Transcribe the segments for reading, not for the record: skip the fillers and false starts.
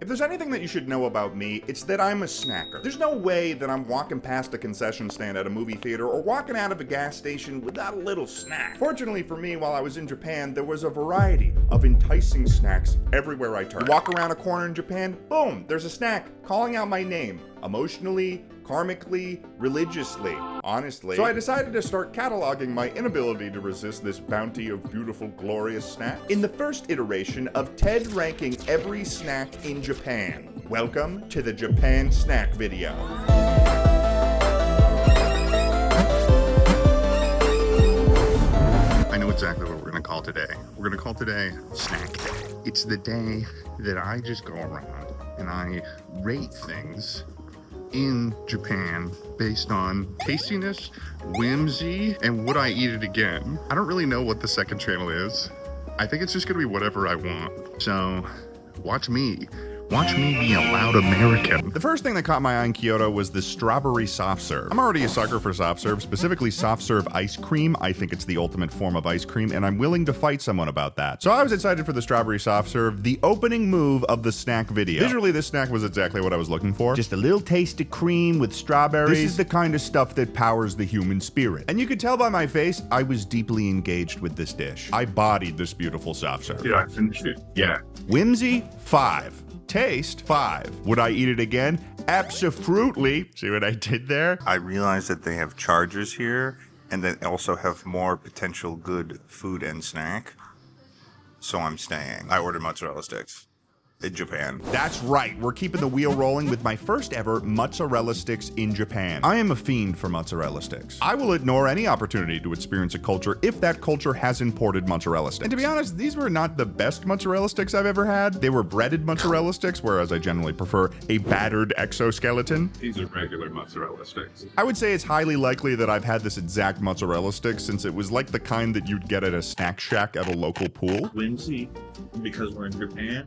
If there's anything that you should know about me, it's that I'm a snacker. There's no way that I'm walking past a concession stand at a movie theater or walking out of a gas station without a little snack. Fortunately for me, while I was in Japan, there was a variety of enticing snacks everywhere I turned. You walk around a corner in Japan, boom, there's a snack calling out my name. Emotionally, karmically, religiously, honestly. So I decided to start cataloging my inability to resist this bounty of beautiful, glorious snacks in the first iteration of Ted ranking every snack in Japan. Welcome to the Japan snack video. I know exactly what we're gonna call today. We're gonna call today Snack Day. It's the day that I just go around and I rate things in Japan based on tastiness, whimsy, and would I eat it again? I don't really know what the second channel is. I think it's just gonna be whatever I want. So watch me. Watch me be a loud American. The first thing that caught my eye in Kyoto was the strawberry soft serve. I'm already a sucker for soft serve, specifically soft serve ice cream. I think it's the ultimate form of ice cream, and I'm willing to fight someone about that. So I was excited for the strawberry soft serve, the opening move of the snack video. Visually, this snack was exactly what I was looking for. Just a little taste of cream with strawberries. This is the kind of stuff that powers the human spirit. And you could tell by my face, I was deeply engaged with this dish. I bodied this beautiful soft serve. Did I finish it? Yeah. Whimsy, 5. Taste, 5. Would I eat it again? Abso-fruitly. See what I did there? I realize that they have chargers here and they also have more potential good food and snack. So I'm staying. I ordered mozzarella sticks in Japan. That's right, we're keeping the wheel rolling with my first ever mozzarella sticks in Japan. I am a fiend for mozzarella sticks. I will ignore any opportunity to experience a culture if that culture has imported mozzarella sticks. And to be honest, these were not the best mozzarella sticks I've ever had. They were breaded mozzarella sticks, whereas I generally prefer a battered exoskeleton. These are regular mozzarella sticks. I would say it's highly likely that I've had this exact mozzarella stick since it was like the kind that you'd get at a snack shack at a local pool. Whimsy, because we're in Japan.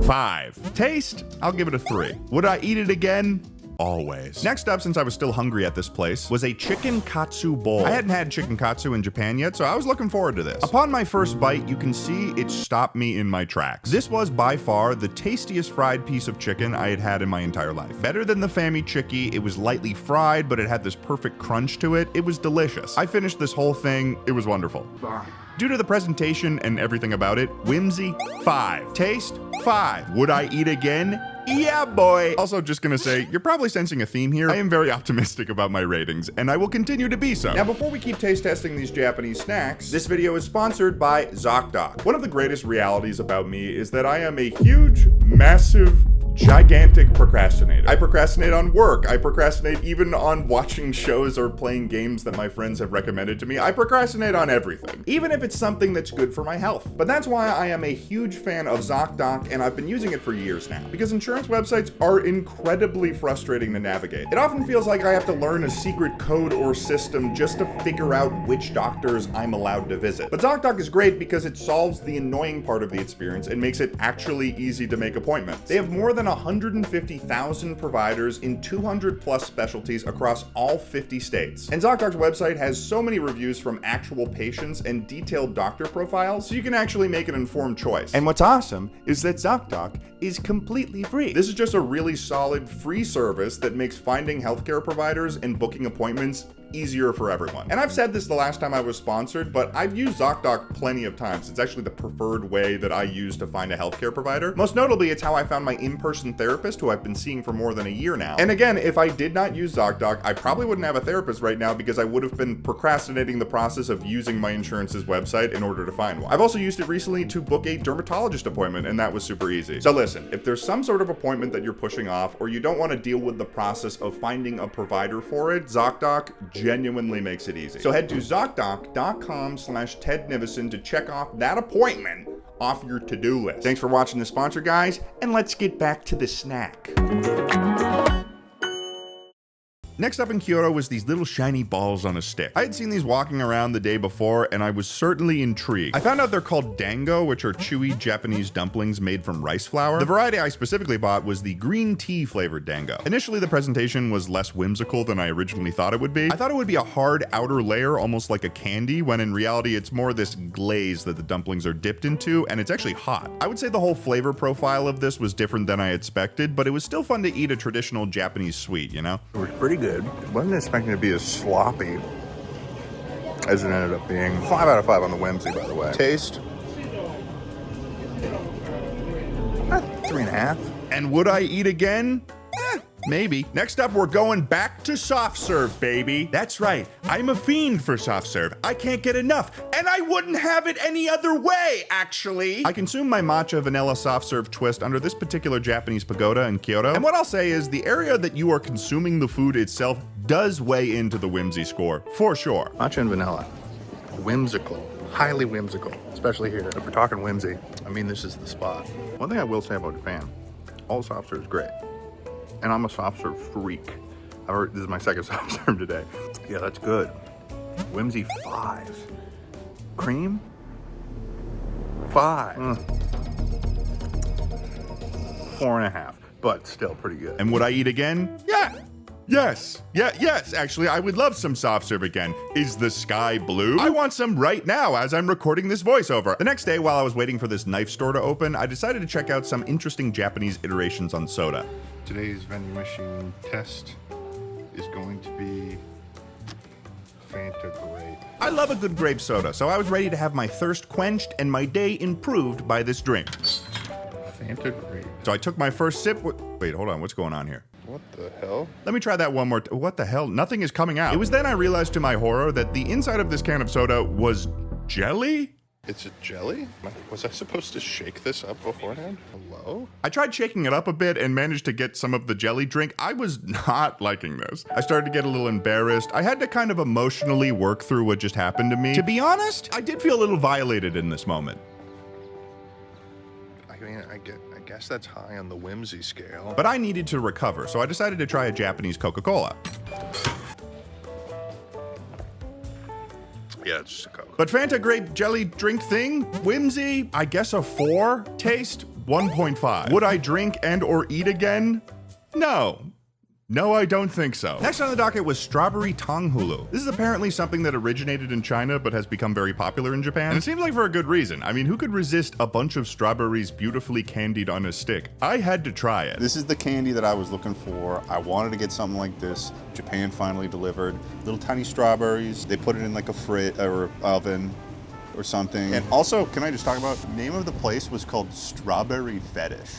5. Taste? I'll give it a 3. Would I eat it again? Always. Next up, since I was still hungry at this place, was a chicken katsu bowl. I hadn't had chicken katsu in Japan yet, so I was looking forward to this. Upon my first bite, you can see it stopped me in my tracks. This was by far the tastiest fried piece of chicken I had had in my entire life. Better than the fami chiki, it was lightly fried, but it had this perfect crunch to it. It was delicious. I finished this whole thing. It was wonderful. Due to the presentation and everything about it, whimsy, 5. Taste, 5. Would I eat again? Yeah, boy. Also, just gonna say, you're probably sensing a theme here. I am very optimistic about my ratings, and I will continue to be so. Now, before we keep taste testing these Japanese snacks, this video is sponsored by ZocDoc. One of the greatest realities about me is that I am a huge, massive, gigantic procrastinator. I procrastinate on work. I procrastinate even on watching shows or playing games that my friends have recommended to me. I procrastinate on everything, even if it's something that's good for my health. But that's why I am a huge fan of ZocDoc, and I've been using it for years now, because insurance websites are incredibly frustrating to navigate. It often feels like I have to learn a secret code or system just to figure out which doctors I'm allowed to visit. But ZocDoc is great because it solves the annoying part of the experience and makes it actually easy to make appointments. They have more than 150,000 providers in 200 plus specialties across all 50 states. And ZocDoc's website has so many reviews from actual patients and detailed doctor profiles, so you can actually make an informed choice. And what's awesome is that ZocDoc is completely free. This is just a really solid free service that makes finding healthcare providers and booking appointments easier for everyone. And I've said this the last time I was sponsored, but I've used ZocDoc plenty of times. It's actually the preferred way that I use to find a healthcare provider. Most notably, it's how I found my in-person therapist, who I've been seeing for more than a year now. And again, if I did not use ZocDoc, I probably wouldn't have a therapist right now because I would have been procrastinating the process of using my insurance's website in order to find one. I've also used it recently to book a dermatologist appointment, and that was super easy. So listen, if there's some sort of appointment that you're pushing off, or you don't want to deal with the process of finding a provider for it, ZocDoc genuinely makes it easy. So head to ZocDoc.com/Ted Nivison to check off that appointment off your to-do list. Thanks for watching the sponsor, guys, and let's get back to the snack. Next up in Kyoto was these little shiny balls on a stick. I had seen these walking around the day before, and I was certainly intrigued. I found out they're called dango, which are chewy Japanese dumplings made from rice flour. The variety I specifically bought was the green tea flavored dango. Initially, the presentation was less whimsical than I originally thought it would be. I thought it would be a hard outer layer, almost like a candy, when in reality it's more this glaze that the dumplings are dipped into, and it's actually hot. I would say the whole flavor profile of this was different than I expected, but it was still fun to eat a traditional Japanese sweet, you know? It was pretty good. Wasn't expecting to be as sloppy as it ended up being. 5 out of 5 on the whimsy, by the way. Taste? 3.5. And would I eat again? Maybe. Next up, we're going back to soft serve, baby. That's right. I'm a fiend for soft serve. I can't get enough, and I wouldn't have it any other way, actually. I consume my matcha vanilla soft serve twist under this particular Japanese pagoda in Kyoto. And what I'll say is the area that you are consuming the food itself does weigh into the whimsy score, for sure. Matcha and vanilla. Whimsical. Highly whimsical. Especially here. If we're talking whimsy, I mean, this is the spot. One thing I will say about Japan, all soft serve is great. And I'm a soft serve freak. This is my second soft serve today. Yeah, that's good. Whimsy 5. Cream? 5. 4.5, but still pretty good. And would I eat again? Yeah. Yes. Yes, actually, I would love some soft serve again. Is the sky blue? I want some right now as I'm recording this voiceover. The next day, while I was waiting for this knife store to open, I decided to check out some interesting Japanese iterations on soda. Today's vending machine test is going to be Fanta Grape. I love a good grape soda, so I was ready to have my thirst quenched and my day improved by this drink. Fanta Grape. So I took my first sip. Wait, hold on. What's going on here? What the hell? Let me try that one more. What the hell? Nothing is coming out. It was then I realized to my horror that the inside of this can of soda was jelly? It's a jelly? Was I supposed to shake this up beforehand? Hello? I tried shaking it up a bit and managed to get some of the jelly drink. I was not liking this. I started to get a little embarrassed. I had to kind of emotionally work through what just happened to me. To be honest, I did feel a little violated in this moment. I mean, I guess that's high on the whimsy scale. But I needed to recover, so I decided to try a Japanese Coca-Cola. Yeah, it's just a Coke. But Fanta grape jelly drink thing, whimsy, I guess a 4. Taste, 1.5. Would I drink and or eat again? No. No, I don't think so. Next on the docket was strawberry tonghulu. This is apparently something that originated in China but has become very popular in Japan. And it seems like for a good reason. I mean, who could resist a bunch of strawberries beautifully candied on a stick? I had to try it. This is the candy that I was looking for. I wanted to get something like this. Japan finally delivered. Little tiny strawberries. They put it in like a fridge or oven or something. And also, can I just talk about, the name of the place was called Strawberry Fetish.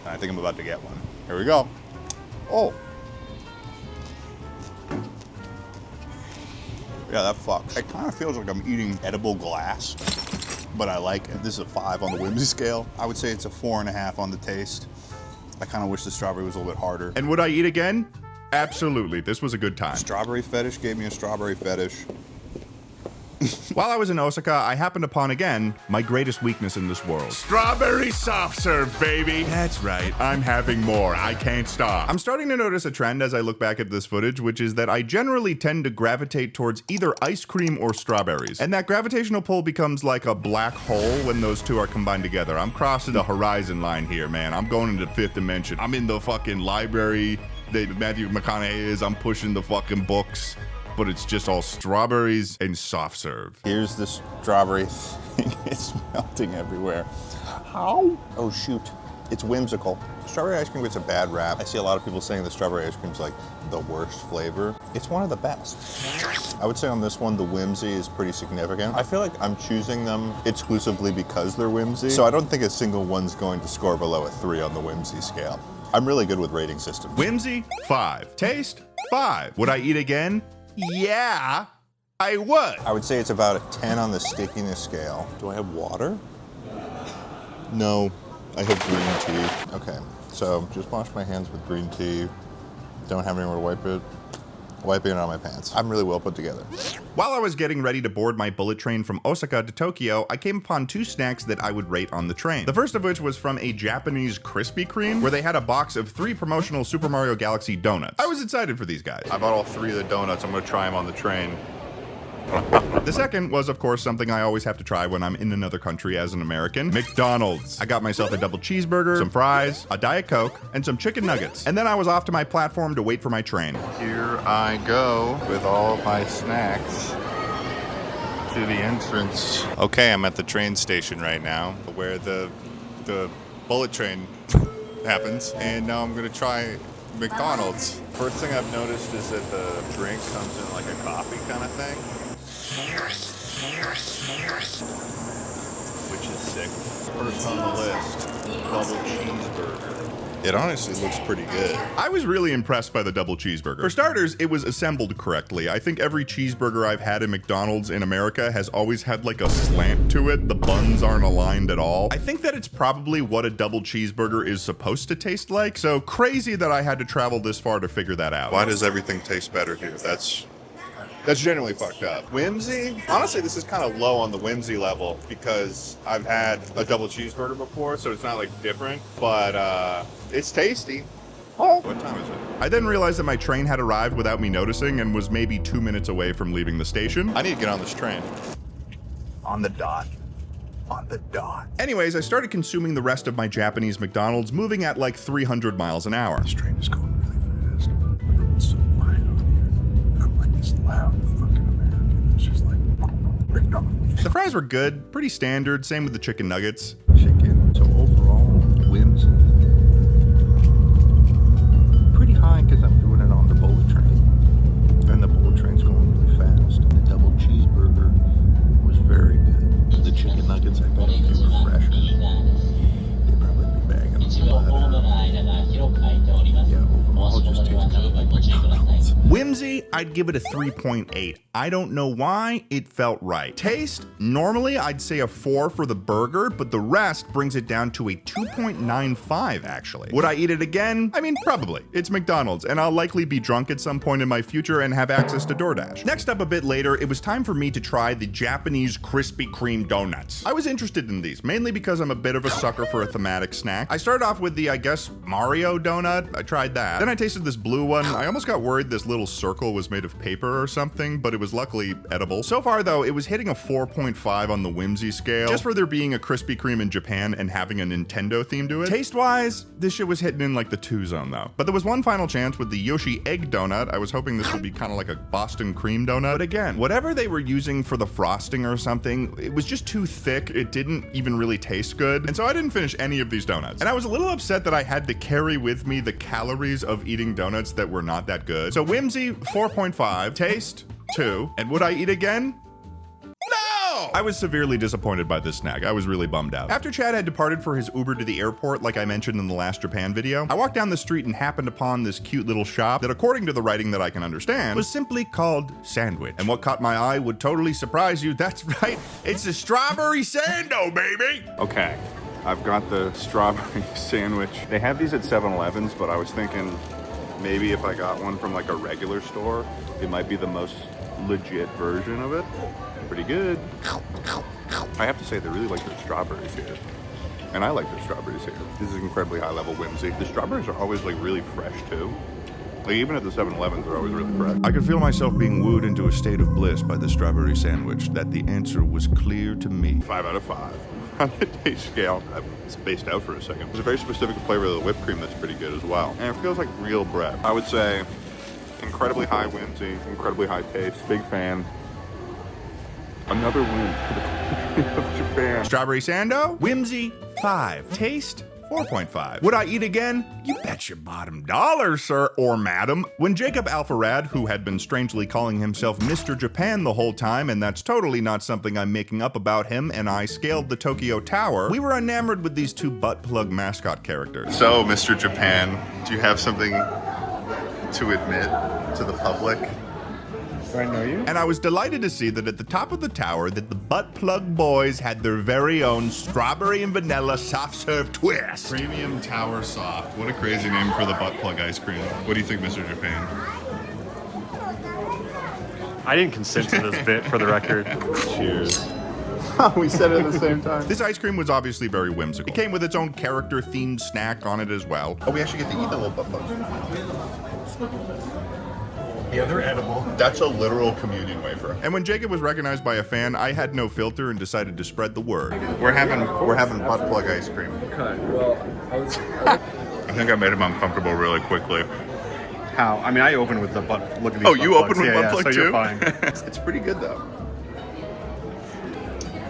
I think I'm about to get one. Here we go. Oh. Yeah, that fucks. It kind of feels like I'm eating edible glass, but I like it. This is a 5 on the whimsy scale. I would say it's a 4.5 on the taste. I kind of wish the strawberry was a little bit harder. And would I eat again? Absolutely. This was a good time. Strawberry Fetish gave me a strawberry fetish. While I was in Osaka, I happened upon again my greatest weakness in this world. Strawberry soft serve, baby. That's right. I'm having more. I can't stop. I'm starting to notice a trend as I look back at this footage, which is that I generally tend to gravitate towards either ice cream or strawberries. And that gravitational pull becomes like a black hole when those two are combined together. I'm crossing the horizon line here, man. I'm going into the 5th dimension. I'm in the fucking library that Matthew McConaughey is. I'm pushing the fucking books. But it's just all strawberries and soft serve. Here's the strawberry thing. It's melting everywhere. How? Oh, shoot. It's whimsical. Strawberry ice cream gets a bad rap. I see a lot of people saying the strawberry ice cream's like the worst flavor. It's one of the best. I would say on this one, the whimsy is pretty significant. I feel like I'm choosing them exclusively because they're whimsy. So I don't think a single one's going to score below a 3 on the whimsy scale. I'm really good with rating systems. Whimsy, 5. Taste, 5. Would I eat again? Yeah, I would. I would say it's about a 10 on the stickiness scale. Do I have water? No, I have green tea. Okay, so just wash my hands with green tea. Don't have anywhere to wipe it. wiping it on my pants. I'm really well put together. While I was getting ready to board my bullet train from Osaka to Tokyo, I came upon two snacks that I would rate on the train. The first of which was from a Japanese Krispy Kreme, where they had a box of 3 promotional Super Mario Galaxy donuts. I was excited for these guys. I bought all 3 of the donuts. I'm gonna try them on the train. The second was, of course, something I always have to try when I'm in another country as an American: McDonald's. I got myself a double cheeseburger, some fries, a Diet Coke, and some chicken nuggets. And then I was off to my platform to wait for my train. Here I go with all of my snacks to the entrance. Okay, I'm at the train station right now, where the bullet train happens, and now I'm gonna try McDonald's. First thing I've noticed is that the drink comes in like a coffee kind of thing, which is sick. First on the list, double cheeseburger. It honestly looks pretty good. I was really impressed by the double cheeseburger. For starters, it was assembled correctly. I think every cheeseburger I've had in McDonald's in America has always had like a slant to it. The buns aren't aligned at all. I think that it's probably what a double cheeseburger is supposed to taste like. So crazy that I had to travel this far to figure that out. Why does everything taste better here? That's generally fucked up. Whimsy? Honestly, this is kind of low on the whimsy level because I've had a double cheeseburger before, so it's not like different, but it's tasty. Oh, what time is it? I then realized that my train had arrived without me noticing and was maybe 2 minutes away from leaving the station. I need to get on this train. On the dot. On the dot. Anyways, I started consuming the rest of my Japanese McDonald's, moving at like 300 miles an hour. This train is going really fast. Everyone's so quiet on here. I'm like this loud fucking American. It's just like McDonald's. The fries were good, pretty standard, same with the chicken nuggets. Chicken. So overall, whimsy. Pretty high because I'm doing it on the bullet train. And the bullet train's going really fast. The double cheeseburger was very good. The chicken nuggets, I bet if they were fresher, they'd probably be bagging them. Yeah, overall, it just tastes kind of like McDonald's. Whimsy, I'd give it a 3.8. I don't know why, it felt right. Taste, normally I'd say a 4 for the burger, but the rest brings it down to a 2.95 actually. Would I eat it again? I mean, probably. It's McDonald's, and I'll likely be drunk at some point in my future and have access to DoorDash. Next up a bit later, it was time for me to try the Japanese Krispy Kreme donuts. I was interested in these, mainly because I'm a bit of a sucker for a thematic snack. I started off with the, I guess, Mario donut. I tried that. Then I tasted this blue one. I almost got worried this little circle was made of paper or something, but it was luckily edible. So far though, it was hitting a 4.5 on the whimsy scale, just for there being a Krispy Kreme in Japan and having a Nintendo theme to it. Taste-wise, this shit was hitting in like the 2 zone though. But there was one final chance with the Yoshi egg donut. I was hoping this would be kind of like a Boston cream donut. But again, whatever they were using for the frosting or something, it was just too thick. It didn't even really taste good. And so I didn't finish any of these donuts. And I was a little upset that I had to carry with me the calories of eating donuts that were not that good. So whimsy, 4.5. Taste, 2. And would I eat again? No! I was severely disappointed by this snack. I was really bummed out. After Chad had departed for his Uber to the airport, like I mentioned in the last Japan video, I walked down the street and happened upon this cute little shop that, according to the writing that I can understand, was simply called Sandwich. And what caught my eye would totally surprise you. That's right, it's a strawberry sando, baby! Okay, I've got the strawberry sandwich. They have these at 7-Elevens, but I was thinking maybe if I got one from like a regular store, it might be the most legit version of it. Pretty good. I have to say, they really like their strawberries here. And I like their strawberries here. This is incredibly high level whimsy. The strawberries are always like really fresh too. Like even at the 7-Elevens, they're always really fresh. I could feel myself being wooed into a state of bliss by the strawberry sandwich, that the answer was clear to me. 5 out of 5. On the taste scale, I spaced out for a second. There's a very specific flavor of the whipped cream that's pretty good as well. And it feels like real bread. I would say incredibly high whimsy, incredibly high taste. Big fan. Another win for the country of Japan. Strawberry sando, whimsy, 5. Taste, 4.5. Would I eat again? You bet your bottom dollar, sir or madam. When Jacob Alfarad, who had been strangely calling himself Mr. Japan the whole time, and that's totally not something I'm making up about him, and I scaled the Tokyo Tower, we were enamored with these 2 butt plug mascot characters. So, Mr. Japan, do you have something to admit to the public? Do I know you? And I was delighted to see that at the top of the tower that the butt plug boys had their very own strawberry and vanilla soft serve twist. Premium Tower Soft. What a crazy name for the butt plug ice cream. What do you think, Mr. Japan? I didn't consent to this bit, for the record. Cheers. We said it at the same time. This ice cream was obviously very whimsical. It came with its own character-themed snack on it as well. Oh, we actually get to eat the little butt plugs. Yeah, they're edible. That's a literal communion wafer. And when Jacob was recognized by a fan, I had no filter and decided to spread the word. We're having butt plug ice cream. Okay, well, I think I made him uncomfortable really quickly. How? I mean, I opened with the butt. Look at these. Oh, butt you plugs. opened with butt plug so too? You're fine. It's pretty good though.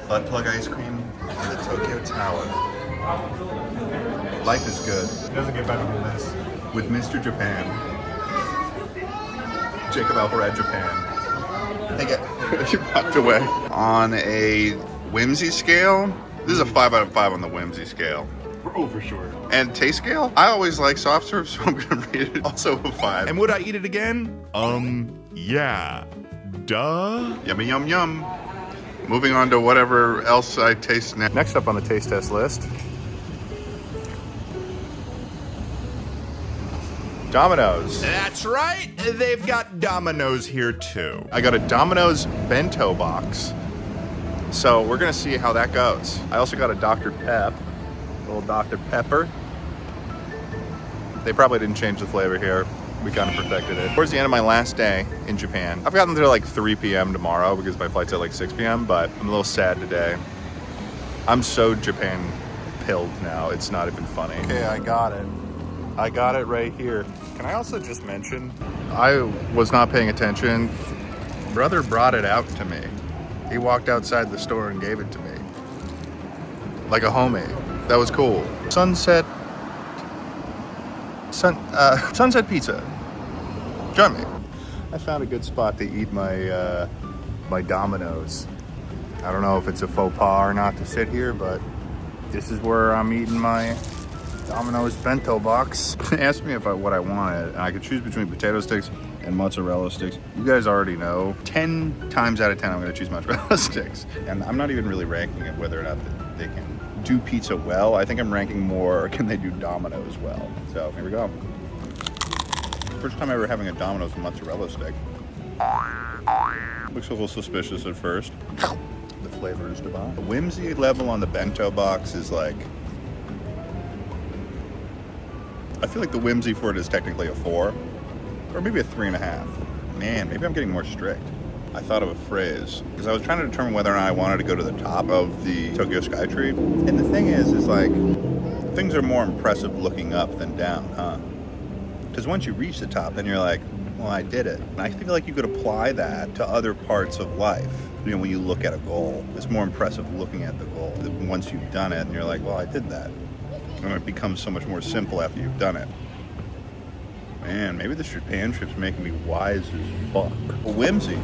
Butt plug ice cream in the Tokyo Tower. Life is good. It doesn't get better than this. With Mr. Japan. Jacob Alvarez, Japan. He walked away. On a whimsy scale, this is a 5 out of 5 on the whimsy scale. Oh, for sure. And taste scale, I always like soft serve, so I'm gonna rate it also a 5. And would I eat it again? Yeah. Duh. Yummy, yum, yum. Moving on to whatever else I taste next. Next up on the taste test list, Domino's. That's right. They've got Domino's here too. I got a Domino's bento box. So we're gonna see how that goes. I also got a Dr. Pep, little Dr. Pepper. They probably didn't change the flavor here. We kind of perfected it. Towards the end of my last day in Japan, I've gotten there like 3 p.m. tomorrow because my flight's at like 6 p.m., but I'm a little sad today. I'm so Japan pilled now, it's not even funny. Okay, I got it. I got it right here. Can I also just mention, I was not paying attention. Brother brought it out to me. He walked outside the store and gave it to me. Like a homie. That was cool. Sunset Pizza. Join me. I found a good spot to eat my my Domino's. I don't know if it's a faux pas or not to sit here, but this is where I'm eating my Domino's bento box. They asked me what I wanted, and I could choose between potato sticks and mozzarella sticks. You guys already know, 10 times out of 10, I'm gonna choose mozzarella sticks. And I'm not even really ranking it whether or not they can do pizza well. I think I'm ranking more, can they do Domino's well? So here we go. First time ever having a Domino's mozzarella stick. Looks a little suspicious at first. The flavor is divine. The whimsy level on the bento box is like, I feel like the whimsy for it is technically a 4, or maybe a 3.5. Man, maybe I'm getting more strict. I thought of a phrase, because I was trying to determine whether or not I wanted to go to the top of the Tokyo Skytree. And the thing is like, things are more impressive looking up than down, huh? Because once you reach the top, then you're like, well, I did it. And I feel like you could apply that to other parts of life. You know, when you look at a goal, it's more impressive looking at the goal. Once you've done it, and you're like, well, I did that. And it becomes so much more simple after you've done it. Man, maybe this Japan trip's making me wise as fuck. Whimsy,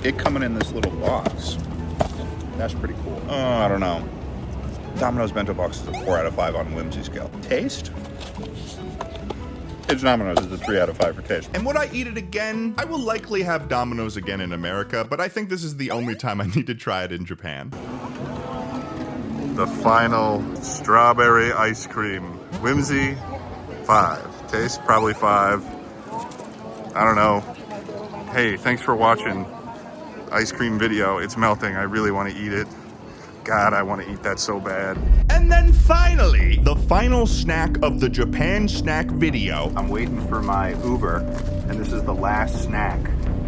it coming in this little box. That's pretty cool. Oh, I don't know. Domino's bento box is a 4 out of 5 on whimsy scale. Taste? It's Domino's, it's a 3 out of 5 for taste. And would I eat it again? I will likely have Domino's again in America, but I think this is the only time I need to try it in Japan. The final strawberry ice cream. Whimsy, 5. Taste, probably 5. I don't know. Hey, thanks for watching. Ice cream video. It's melting. I really want to eat it. God, I want to eat that so bad. And then finally, the final snack of the Japan snack video. I'm waiting for my Uber, and this is the last snack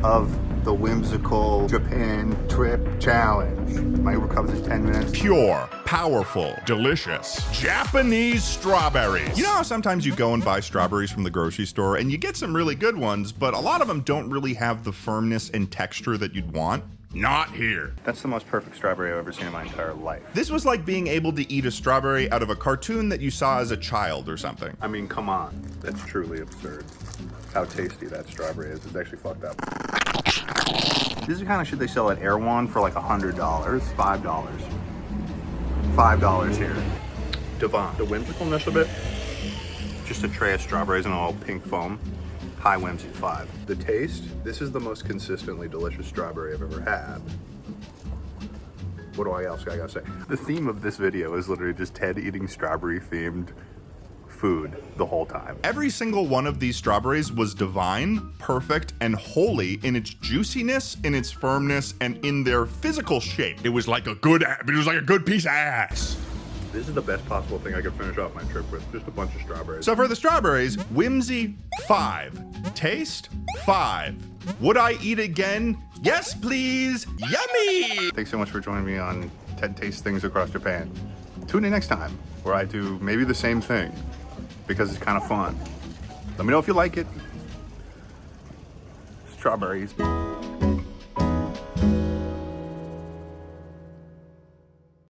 of the whimsical Japan trip challenge. My Uber comes in 10 minutes. Pure, powerful, delicious Japanese strawberries. You know how sometimes you go and buy strawberries from the grocery store and you get some really good ones, but a lot of them don't really have the firmness and texture that you'd want? Not here. That's the most perfect strawberry I've ever seen in my entire life. This was like being able to eat a strawberry out of a cartoon that you saw as a child or something. I mean, come on. That's truly absurd. How tasty that strawberry is. It's actually fucked up. This is the kind of shit they sell at Erewhon for like $100. $5. $5 here. Devon, the whimsicalness of it, just a tray of strawberries and all pink foam. High whimsy, 5. The taste, this is the most consistently delicious strawberry I've ever had. What else I gotta say? The theme of this video is literally just Ted eating strawberry themed food the whole time. Every single one of these strawberries was divine, perfect, and holy in its juiciness, in its firmness, and in their physical shape. It was like a good piece of ass. This is the best possible thing I could finish off my trip with. Just a bunch of strawberries. So for the strawberries, whimsy, 5. Taste, 5. Would I eat again? Yes, please. Yummy! Thanks so much for joining me on Ted Tastes Things Across Japan. Tune in next time where I do maybe the same thing because it's kind of fun. Let me know if you like it. Strawberries.